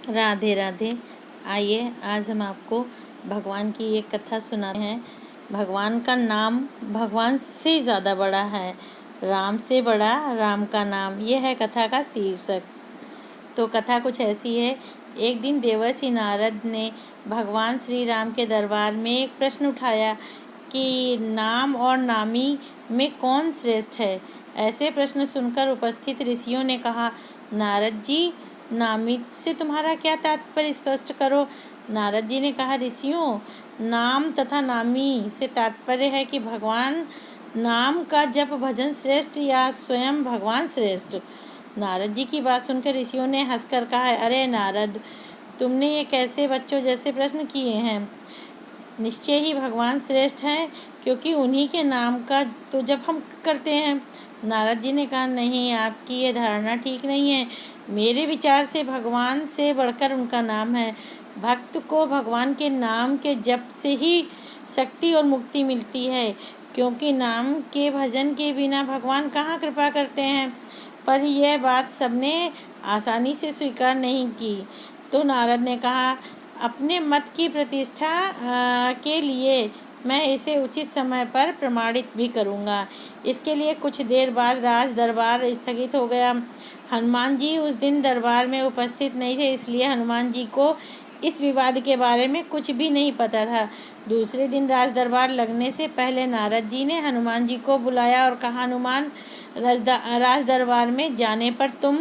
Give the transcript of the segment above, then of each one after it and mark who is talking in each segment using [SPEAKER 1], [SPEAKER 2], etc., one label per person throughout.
[SPEAKER 1] राधे राधे। आइए आज हम आपको भगवान की एक कथा सुनाते हैं। भगवान का नाम भगवान से ज़्यादा बड़ा है, राम से बड़ा राम का नाम। यह है कथा का शीर्षक। तो कथा कुछ ऐसी है। एक दिन देवर्षि नारद ने भगवान श्री राम के दरबार में एक प्रश्न उठाया कि नाम और नामी में कौन श्रेष्ठ है। ऐसे प्रश्न सुनकर उपस्थित ऋषियों ने कहा, नारद जी, नामी से तुम्हारा क्या तात्पर्य स्पष्ट करो। नारद जी ने कहा, ऋषियों, नाम तथा नामी से तात्पर्य है कि भगवान नाम का जप भजन श्रेष्ठ या स्वयं भगवान श्रेष्ठ। नारद जी की बात सुनकर ऋषियों ने हंसकर कहा, अरे नारद, तुमने ये कैसे बच्चों जैसे प्रश्न किए हैं। निश्चय ही भगवान श्रेष्ठ हैं, क्योंकि उन्हीं के नाम का तो जप हम करते हैं। नारद जी ने कहा, नहीं, आपकी ये धारणा ठीक नहीं है। मेरे विचार से भगवान से बढ़कर उनका नाम है। भक्त को भगवान के नाम के जप से ही शक्ति और मुक्ति मिलती है, क्योंकि नाम के भजन के बिना भगवान कहाँ कृपा करते हैं। पर यह बात सबने आसानी से स्वीकार नहीं की। तो नारद ने कहा, अपने मत की प्रतिष्ठा के लिए मैं इसे उचित समय पर प्रमाणित भी करूँगा। इसके लिए कुछ देर बाद राज दरबार स्थगित हो गया। हनुमान जी उस दिन दरबार में उपस्थित नहीं थे, इसलिए हनुमान जी को इस विवाद के बारे में कुछ भी नहीं पता था। दूसरे दिन राज दरबार लगने से पहले नारद जी ने हनुमान जी को बुलाया और कहा, हनुमान, राज दरबार में जाने पर तुम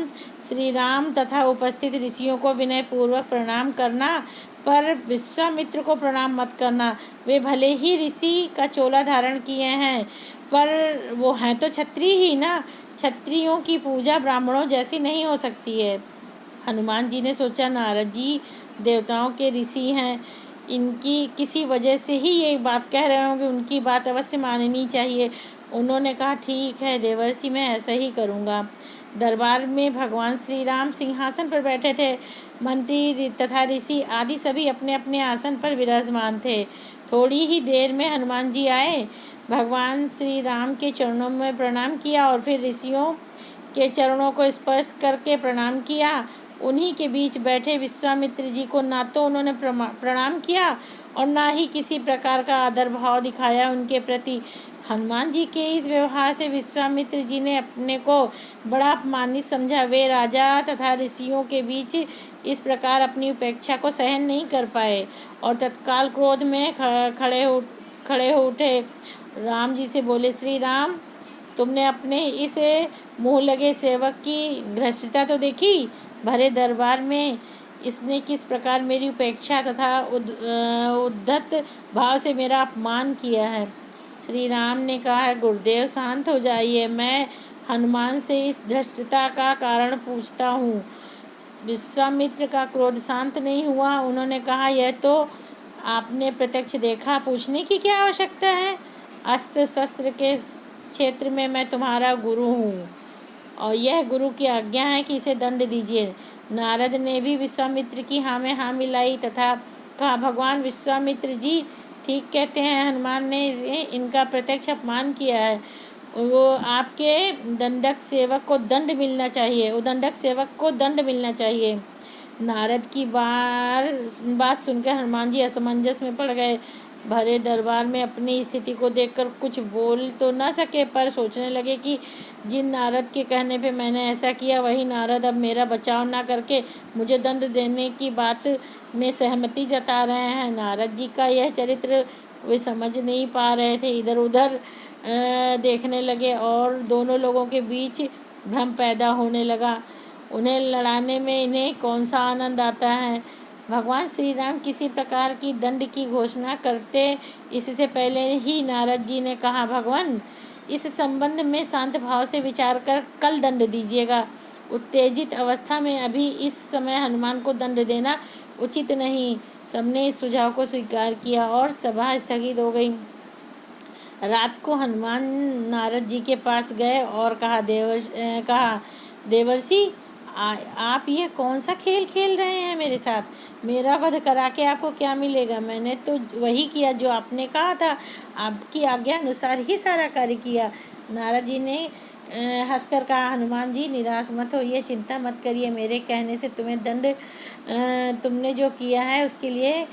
[SPEAKER 1] श्री राम तथा उपस्थित ऋषियों को विनय पूर्वक प्रणाम करना, पर विश्वामित्र को प्रणाम मत करना। वे भले ही ऋषि का चोला धारण किए हैं, पर वो हैं तो क्षत्रिय ही ना। क्षत्रियों की पूजा ब्राह्मणों जैसी नहीं हो सकती है। हनुमान जी ने सोचा, नारद जी देवताओं के ऋषि हैं, इनकी किसी वजह से ही ये बात कह रहे होंगे, उनकी बात अवश्य माननी चाहिए। उन्होंने कहा, ठीक है देवर्षि, मैं ऐसा ही करूँगा। दरबार में भगवान श्री राम सिंहासन पर बैठे थे। मंत्री तथा ऋषि आदि सभी अपने अपने आसन पर विराजमान थे। थोड़ी ही देर में हनुमान जी आए, भगवान श्री राम के चरणों में प्रणाम किया और फिर ऋषियों के चरणों को स्पर्श करके प्रणाम किया। उन्हीं के बीच बैठे विश्वामित्र जी को ना तो उन्होंने प्रणाम किया और ना ही किसी प्रकार का आदर भाव दिखाया उनके प्रति। हनुमान जी के इस व्यवहार से विश्वामित्र जी ने अपने को बड़ा अपमानित समझा। वे राजा तथा ऋषियों के बीच इस प्रकार अपनी उपेक्षा को सहन नहीं कर पाए और तत्काल क्रोध में खड़े हो उठे। राम जी से बोले, श्री राम, तुमने अपने इस मुँह लगे सेवक की भ्रष्टता तो देखी। भरे दरबार में इसने किस प्रकार मेरी उपेक्षा तथा उद्धत भाव से मेरा अपमान किया है। श्री राम ने कहा, गुरुदेव, शांत हो जाइए। मैं हनुमान से इस धृष्टता का कारण पूछता हूँ। विश्वामित्र का क्रोध शांत नहीं हुआ। उन्होंने कहा, यह तो आपने प्रत्यक्ष देखा, पूछने की क्या आवश्यकता है। अस्त्र शस्त्र के क्षेत्र में मैं तुम्हारा गुरु हूँ और यह गुरु की आज्ञा है कि इसे दंड दीजिए। नारद ने भी विश्वामित्र की हाँ में हाँ मिलाई तथा कहा, भगवान विश्वामित्र जी ठीक कहते हैं। हनुमान ने इनका प्रत्यक्ष अपमान किया है। वो आपके दंडक सेवक को दंड मिलना चाहिए, उदंडक सेवक को दंड मिलना चाहिए। नारद की बात सुनकर हनुमान जी असमंजस में पड़ गए। भरे दरबार में अपनी स्थिति को देखकर कुछ बोल तो न सके, पर सोचने लगे कि जिन नारद के कहने पे मैंने ऐसा किया, वही नारद अब मेरा बचाव ना करके मुझे दंड देने की बात में सहमति जता रहे हैं। नारद जी का यह चरित्र वे समझ नहीं पा रहे थे। इधर उधर देखने लगे और दोनों लोगों के बीच भ्रम पैदा होने लगा। उन्हें लड़ाने में इन्हें कौन सा आनंद आता है। भगवान श्री राम किसी प्रकार की दंड की घोषणा करते इससे पहले ही नारद जी ने कहा, भगवान, इस संबंध में शांत भाव से विचार कर कल दंड दीजिएगा। उत्तेजित अवस्था में अभी इस समय हनुमान को दंड देना उचित नहीं। सबने इस सुझाव को स्वीकार किया और सभा स्थगित हो गई। रात को हनुमान नारद जी के पास गए और कहा, देवर्षि, आप ये कौन सा खेल खेल रहे हैं मेरे साथ। मेरा वध करा के आपको क्या मिलेगा। मैंने तो वही किया जो आपने कहा था, आपकी आज्ञा अनुसार ही सारा कार्य किया। नारद जी ने हंसकर कहा, हनुमान जी निराश मत होइए, चिंता मत करिए, मेरे कहने से तुम्हें दंड तुमने जो किया है उसके लिए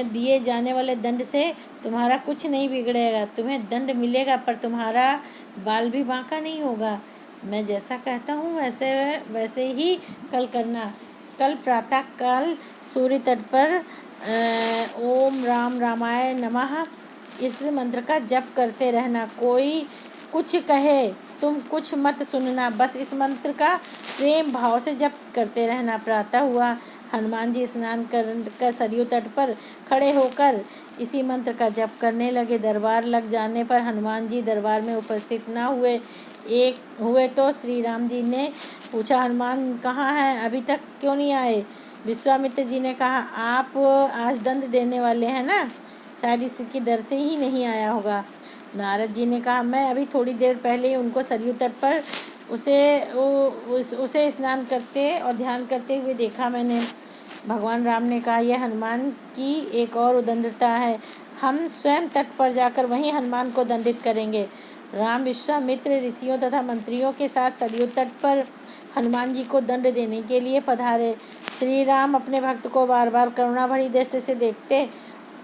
[SPEAKER 1] दिए जाने वाले दंड से तुम्हारा कुछ नहीं बिगड़ेगा। तुम्हें दंड मिलेगा पर तुम्हारा बाल भी बांका नहीं होगा। मैं जैसा कहता हूँ वैसे वैसे ही कल करना। कल प्रातः काल सूर्य तट पर ओम राम रामाय नमः इस मंत्र का जप करते रहना। कोई कुछ कहे तुम कुछ मत सुनना, बस इस मंत्र का प्रेम भाव से जप करते रहना। प्रातः हुआ, हनुमान जी स्नान कर सरयू तट पर खड़े होकर इसी मंत्र का जप करने लगे। दरबार लग जाने पर हनुमान जी दरबार में उपस्थित न हुए तो श्री राम जी ने पूछा, हनुमान कहाँ हैं, अभी तक क्यों नहीं आए? विश्वामित्र जी ने कहा, आप आज दंड देने वाले हैं ना, शायद इसके डर से ही नहीं आया होगा। नारद जी ने कहा, मैं अभी थोड़ी देर पहले ही उनको सरयू तट पर उसे स्नान करते और ध्यान करते हुए देखा मैंने। भगवान राम ने कहा, यह हनुमान की एक और उदंडता है, हम स्वयं तट पर जाकर वहीं हनुमान को दंडित करेंगे। राम विश्वामित्र ऋषियों तथा मंत्रियों के साथ सरयू तट पर हनुमान जी को दंड देने के लिए पधारे। श्री राम अपने भक्त को बार बार करुणा भरी दृष्टि से देखते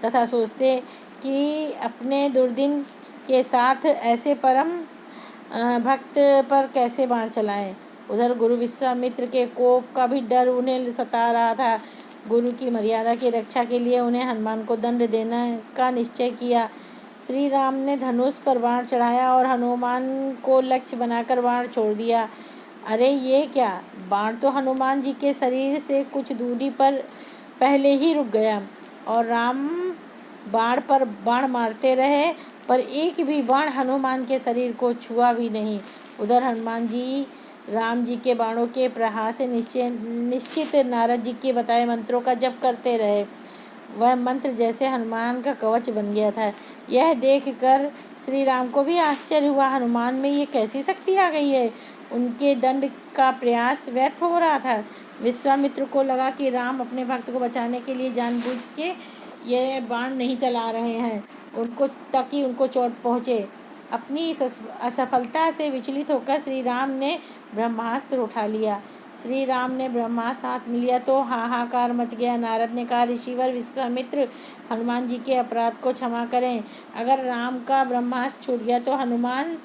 [SPEAKER 1] तथा सोचते कि अपने दुर्दिन के साथ ऐसे परम भक्त पर कैसे बाण चलाएं। उधर गुरु विश्वामित्र के कोप का भी डर उन्हें सता रहा था। गुरु की मर्यादा की रक्षा के लिए उन्हें हनुमान को दंड देने का निश्चय किया। श्री राम ने धनुष पर बाण चढ़ाया और हनुमान को लक्ष्य बनाकर बाण छोड़ दिया। अरे ये क्या! बाण तो हनुमान जी के शरीर से कुछ दूरी पर पहले ही रुक गया और राम बाण पर बाण मारते रहे, पर एक भी बाण हनुमान के शरीर को छुआ भी नहीं। उधर हनुमान जी राम जी के बाणों के प्रहार से निश्चित नारद जी के बताए मंत्रों का जप करते रहे। वह मंत्र जैसे हनुमान का कवच बन गया था। यह देखकर श्री राम को भी आश्चर्य हुआ, हनुमान में ये कैसी शक्ति आ गई है। उनके दंड का प्रयास व्यर्थ हो रहा था। विश्वामित्र को लगा कि राम अपने भक्त को बचाने के लिए जानबूझ के ये बाण नहीं चला रहे हैं उनको, ताकि उनको चोट पहुँचे। अपनी इस असफलता से विचलित होकर श्री राम ने ब्रह्मास्त्र उठा लिया। श्री राम ने ब्रह्मास्त्र हाथ में लिया तो हाहाकार मच गया। नारद ने कहा, ऋषिवर विश्वामित्र, हनुमान जी के अपराध को क्षमा करें। अगर राम का ब्रह्मास्त्र छूट गया तो हनुमान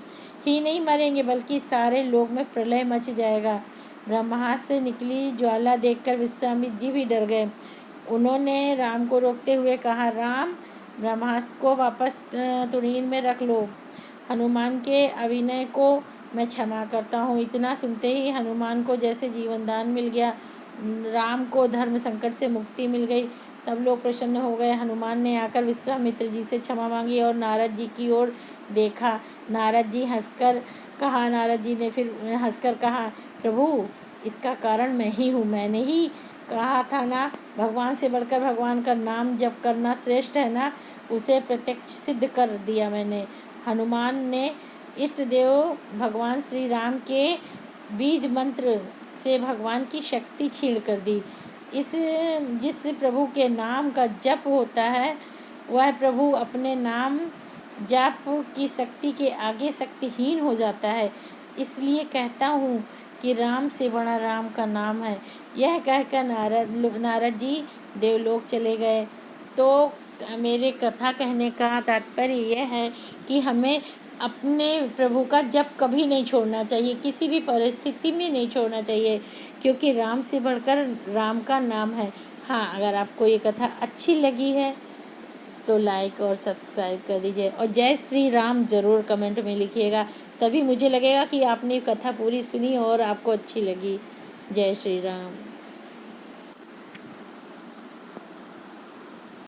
[SPEAKER 1] ही नहीं मरेंगे बल्कि सारे लोक में प्रलय मच जाएगा। ब्रह्मास्त्र निकली ज्वाला देखकर विश्वामित्र जी भी डर गए। उन्होंने राम को रोकते हुए कहा, राम, ब्रह्मास्त्र को वापस तुड़ीन में रख लो। हनुमान के अभिनय को मैं क्षमा करता हूँ। इतना सुनते ही हनुमान को जैसे जीवन दान मिल गया। राम को धर्म संकट से मुक्ति मिल गई। सब लोग प्रसन्न हो गए। हनुमान ने आकर विश्वामित्र जी से क्षमा मांगी और नारद जी की ओर देखा। नारद जी ने फिर हंसकर कहा, प्रभु, इसका कारण मैं ही हूँ। मैंने ही कहा था ना, भगवान से बढ़कर भगवान का नाम जप करना श्रेष्ठ है ना, उसे प्रत्यक्ष सिद्ध कर दिया मैंने। हनुमान ने इष्ट देव भगवान श्री राम के बीज मंत्र से भगवान की शक्ति छीण कर दी। जिस प्रभु के नाम का जप होता है वह प्रभु अपने नाम जप की शक्ति के आगे शक्तिहीन हो जाता है। इसलिए कहता हूँ कि राम से बड़ा राम का नाम है। यह कहकर नारद जी देवलोक चले गए। तो मेरे कथा कहने का तात्पर्य यह है कि हमें अपने प्रभु का जप कभी नहीं छोड़ना चाहिए, किसी भी परिस्थिति में नहीं छोड़ना चाहिए, क्योंकि राम से बढ़कर राम का नाम है। हाँ, अगर आपको ये कथा अच्छी लगी है तो लाइक और सब्सक्राइब कर दीजिए और जय श्री राम ज़रूर कमेंट में लिखिएगा, तभी मुझे लगेगा कि आपने कथा पूरी सुनी और आपको अच्छी लगी। जय श्री राम।